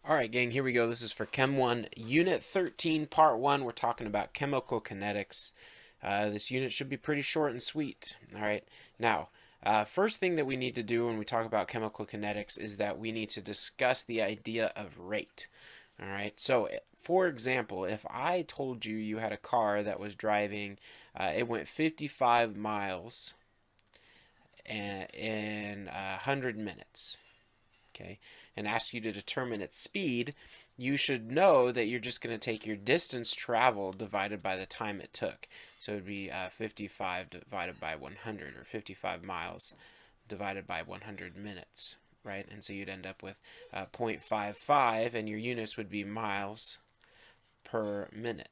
Alright gang, here we go. This is for Chem 1, Unit 13, Part 1. We're talking about chemical kinetics. This unit should be pretty short and sweet. Alright, now, first thing that we need to do when we talk about chemical kinetics is that we need to discuss the idea of rate. Alright, so for example, if I told you you had a car that was driving, it went 55 miles in 100 minutes. Okay, and ask you to determine its speed, you should know that you're just going to take your distance traveled divided by the time it took. So it would be 55 divided by 100, or 55 miles divided by 100 minutes, right? And so you'd end up with 0.55, and your units would be miles per minute.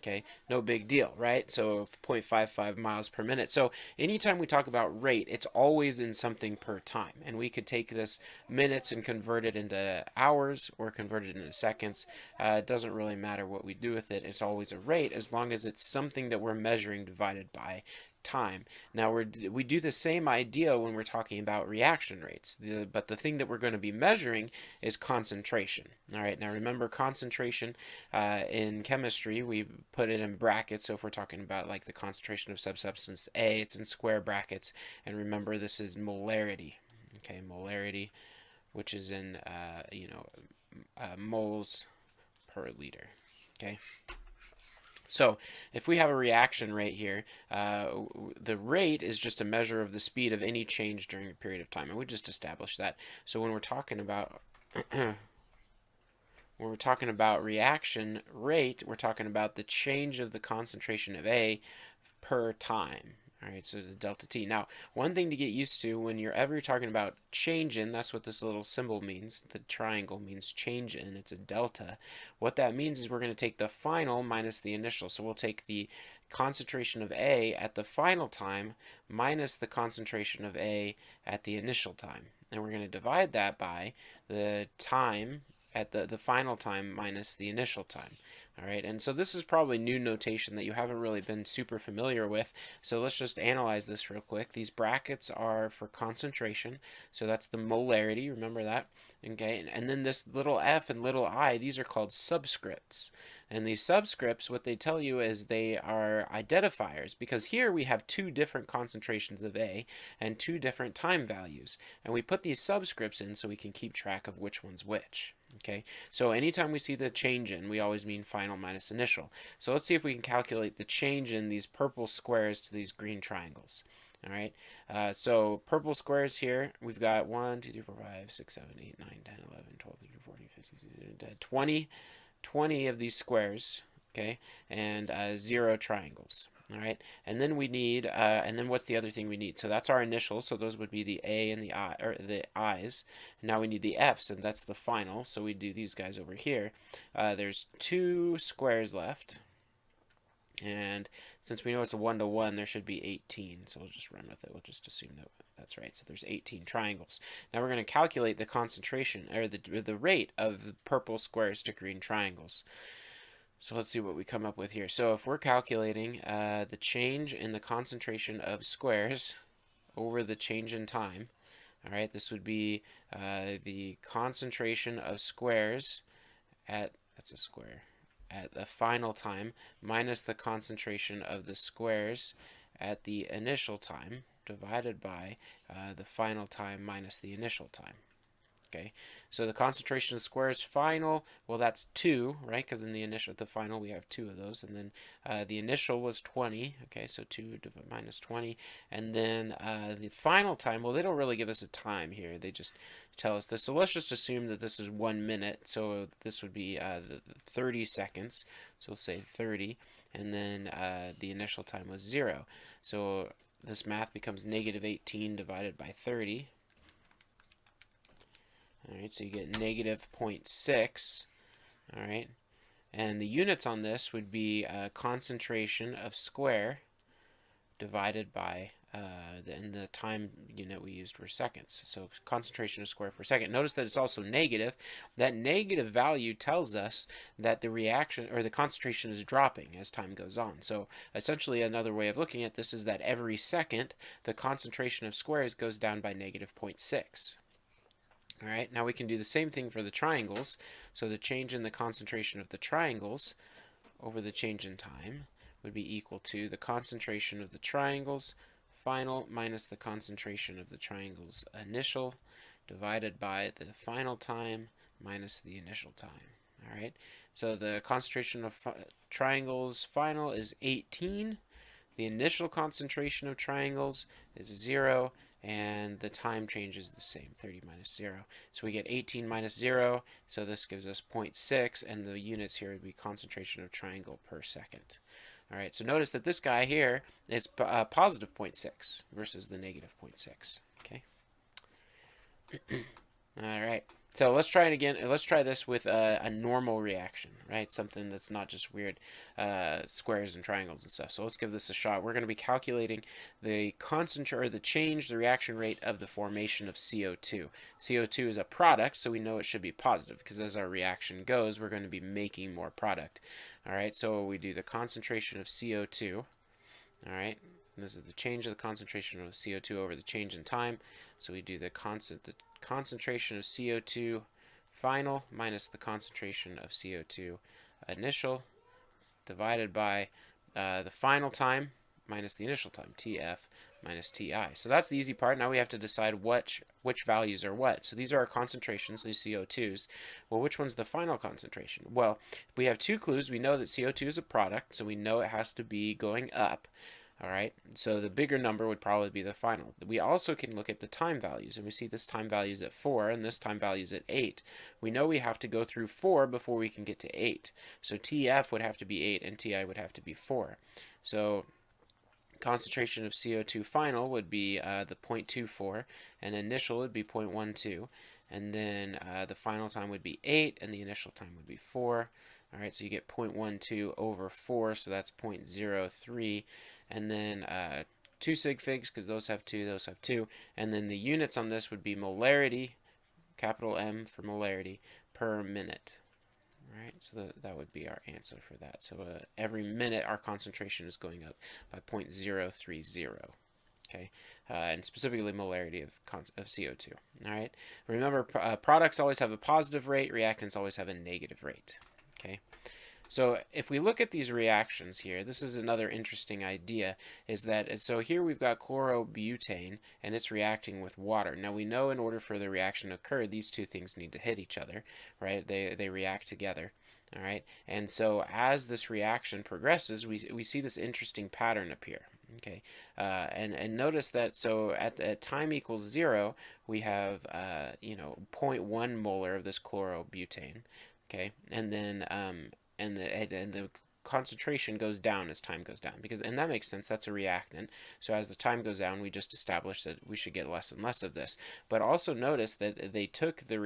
Okay, no big deal, right? So 0.55 miles per minute. So anytime we talk about rate, it's always in something per time. And we could take this minutes and convert it into hours or convert it into seconds. It doesn't really matter what we do with it. It's always a rate as long as it's something that we're measuring divided by time. Now we do the same idea when we're talking about reaction rates, but the thing that we're going to be measuring is concentration. All right, now remember concentration in chemistry, we put it in brackets. So if we're talking about like the concentration of substance A, it's in square brackets. And remember, this is molarity. Okay, molarity, which is in moles per liter. Okay. So if we have a reaction rate here, the rate is just a measure of the speed of any change during a period of time, and we just established that. So when we're talking about reaction rate, we're talking about the change of the concentration of A per time. All right, so the delta T. Now, one thing to get used to when you're ever talking about change in, that's what this little symbol means. The triangle means change in. It's a delta. What that means is we're going to take the final minus the initial. So we'll take the concentration of A at the final time minus the concentration of A at the initial time. And we're going to divide that by the time at the final time minus the initial time. All right, and so this is probably new notation that you haven't really been super familiar with. So let's just analyze this real quick. These brackets are for concentration, so that's the molarity, remember that? Okay, and then this little f and little I, these are called subscripts. And these subscripts, what they tell you is they are identifiers, because here we have two different concentrations of A and two different time values. And we put these subscripts in so we can keep track of which one's which. Okay, so anytime we see the change in, we always mean final minus initial. So let's see if we can calculate the change in these purple squares to these green triangles. All right, so purple squares here, we've got 1, 2, 3, 4, 5, 6, 7, 8, 9, 10, 11, 12, 13, 14, 15, 20 of these squares, okay, and 0 triangles. All right, and then we need, and then what's the other thing we need? So that's our initials, so those would be the A and the I, or the I's. Now we need the F's, and that's the final, so we do these guys over here. There's 2 squares left, and since we know it's a 1-to-1, there should be 18, so we'll just run with it. We'll just assume that that's right. So there's 18 triangles. Now we're going to calculate the concentration, or the rate of the purple squares to green triangles. So let's see what we come up with here. So if we're calculating the change in the concentration of squares over the change in time, all right, this would be the concentration of squares at, that's a square, at the final time minus the concentration of the squares at the initial time divided by the final time minus the initial time. Okay, so the concentration of squares final, well, that's 2, right? Because in the final we have 2 of those, and then the initial was 20. Okay, so 2 minus 20, and then the final time, well, they don't really give us a time here. They just tell us this. So let's just assume that this is 1 minute. So this would be 30 seconds. So we'll say 30, and then the initial time was 0. So this math becomes negative 18 divided by 30. All right, so you get negative 0.6, all right, and the units on this would be concentration of square divided by, and the time unit we used were seconds, so concentration of square per second. Notice that it's also negative. That negative value tells us that the reaction, or the concentration, is dropping as time goes on. So essentially another way of looking at this is that every second the concentration of squares goes down by negative 0.6. All right, now we can do the same thing for the triangles. So the change in the concentration of the triangles over the change in time would be equal to the concentration of the triangles final minus the concentration of the triangles initial divided by the final time minus the initial time. All right, so the concentration of triangles final is 18. The initial concentration of triangles is 0, and the time change is the same, 30 minus 0. So we get 18 minus 0, so this gives us 0.6, and the units here would be concentration of triangle per second. All right, so notice that this guy here is positive 0.6 versus the negative 0.6. Okay. All right. So let's try it again. Let's try this with a normal reaction, right? Something that's not just weird squares and triangles and stuff. So let's give this a shot. We're going to be calculating the the reaction rate of the formation of CO2. CO2 is a product, so we know it should be positive because as our reaction goes, we're going to be making more product. All right, so we do the concentration of CO2. All right, and this is the change of the concentration of CO2 over the change in time. So we do the concentration of CO2 final minus the concentration of CO2 initial divided by the final time minus the initial time, TF minus TI. So that's the easy part. Now we have to decide which values are what. So these are our concentrations, these CO2s. Well, which one's the final concentration? Well, we have two clues. We know that CO2 is a product, so we know it has to be going up. All right, so the bigger number would probably be the final. We also can look at the time values, and we see this time value is at 4, and this time value is at 8. We know we have to go through 4 before we can get to 8. So TF would have to be 8, and TI would have to be 4. So concentration of CO2 final would be the 0.24, and initial would be 0.12, and then the final time would be 8, and the initial time would be 4. All right, so you get 0.12 over 4, so that's 0.03. And then 2 sig figs, because those have 2, and then the units on this would be molarity, capital M for molarity, per minute. All right, so that would be our answer for that. So every minute our concentration is going up by 0.030. Okay, and specifically molarity of CO2. All right, remember products always have a positive rate, reactants always have a negative rate. Okay. So if we look at these reactions here, this is another interesting idea, is that, so here we've got chlorobutane, and it's reacting with water. Now we know in order for the reaction to occur, these two things need to hit each other, right? They react together, all right? And so as this reaction progresses, we see this interesting pattern appear, okay? And notice that, so at time equals 0, we have, 0.1 molar of this chlorobutane, okay? And then, and the concentration goes down as time goes down, and that makes sense. That's a reactant. So as the time goes down, we just established that we should get less and less of this. But also notice that they took the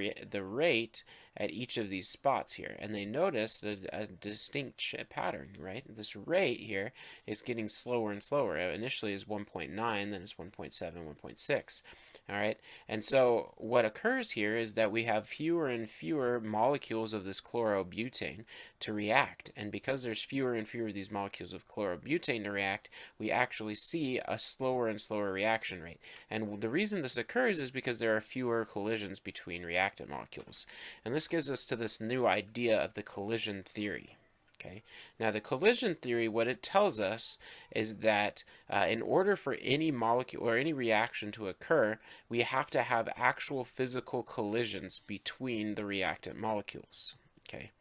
rate at each of these spots here, and they noticed a distinct pattern, right? This rate here is getting slower and slower. Initially is 1.9, then it's 1.7, 1.6. All right, and so what occurs here is that we have fewer and fewer molecules of this chlorobutane to react, and because there's fewer and fewer of these molecules of chlorobutane to react, we actually see a slower and slower reaction rate. And the reason this occurs is because there are fewer collisions between reactant molecules. And this gives us to this new idea of the collision theory. Okay. Now the collision theory, what it tells us is that in order for any molecule or any reaction to occur, we have to have actual physical collisions between the reactant molecules. Okay.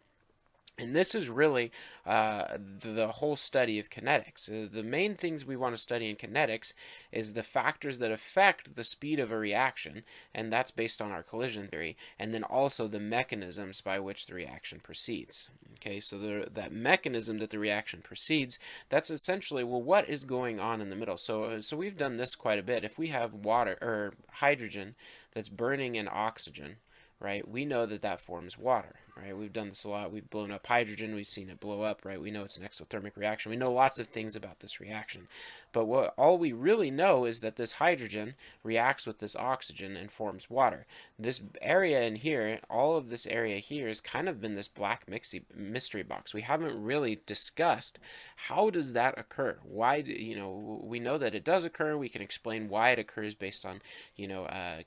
And this is really the whole study of kinetics. The main things we want to study in kinetics is the factors that affect the speed of a reaction, and that's based on our collision theory, and then also the mechanisms by which the reaction proceeds. Okay, so that mechanism that the reaction proceeds, that's essentially, well, what is going on in the middle? So we've done this quite a bit. If we have water or hydrogen that's burning in oxygen, right, we know that that forms water, right? We've done this a lot. We've blown up hydrogen. We've seen it blow up, right? We know it's an exothermic reaction. We know lots of things about this reaction. But all we really know is that this hydrogen reacts with this oxygen and forms water. This area in here, all of this area here, has kind of been this black mystery box. We haven't really discussed how does that occur. Why we know that it does occur. We can explain why it occurs based on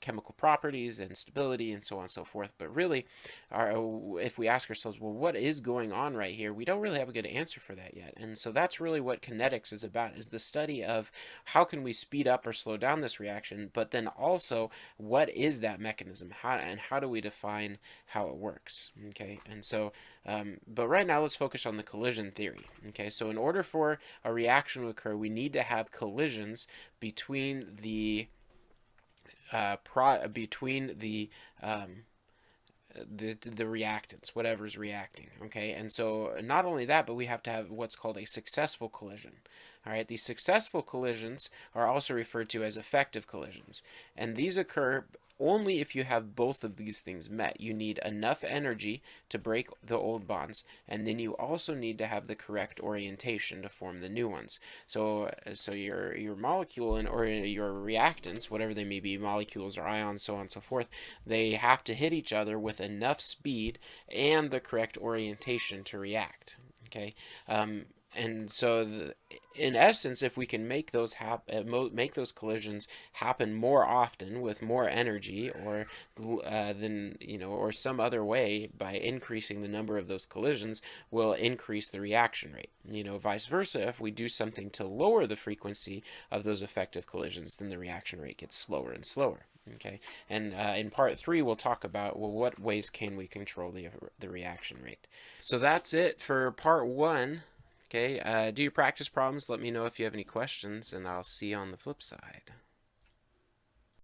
chemical properties and stability and so on and so forth. But really, if we ask ourselves, well, what is going on right here, we don't really have a good answer for that yet. And so that's really what kinetics is about, is the study of how can we speed up or slow down this reaction, but then also what is that mechanism, how do we define how it works. Okay, and so but right now let's focus on the collision theory. Okay, so in order for a reaction to occur, we need to have collisions between the the reactants, whatever's reacting. Okay, and so not only that, but we have to have what's called a successful collision. All right, these successful collisions are also referred to as effective collisions, and these occur only if you have both of these things met. You need enough energy to break the old bonds, and then you also need to have the correct orientation to form the new ones. So your molecule or your reactants, whatever they may be, molecules or ions, so on and so forth, they have to hit each other with enough speed and the correct orientation to react. Okay. And so, in essence, if we can make those collisions happen more often with more energy, or or some other way by increasing the number of those collisions, will increase the reaction rate. Vice versa, if we do something to lower the frequency of those effective collisions, then the reaction rate gets slower and slower. Okay, and in part 3 we'll talk about, well, what ways can we control the reaction rate. So that's it for part 1. Okay, do your practice problems. Let me know if you have any questions, and I'll see you on the flip side.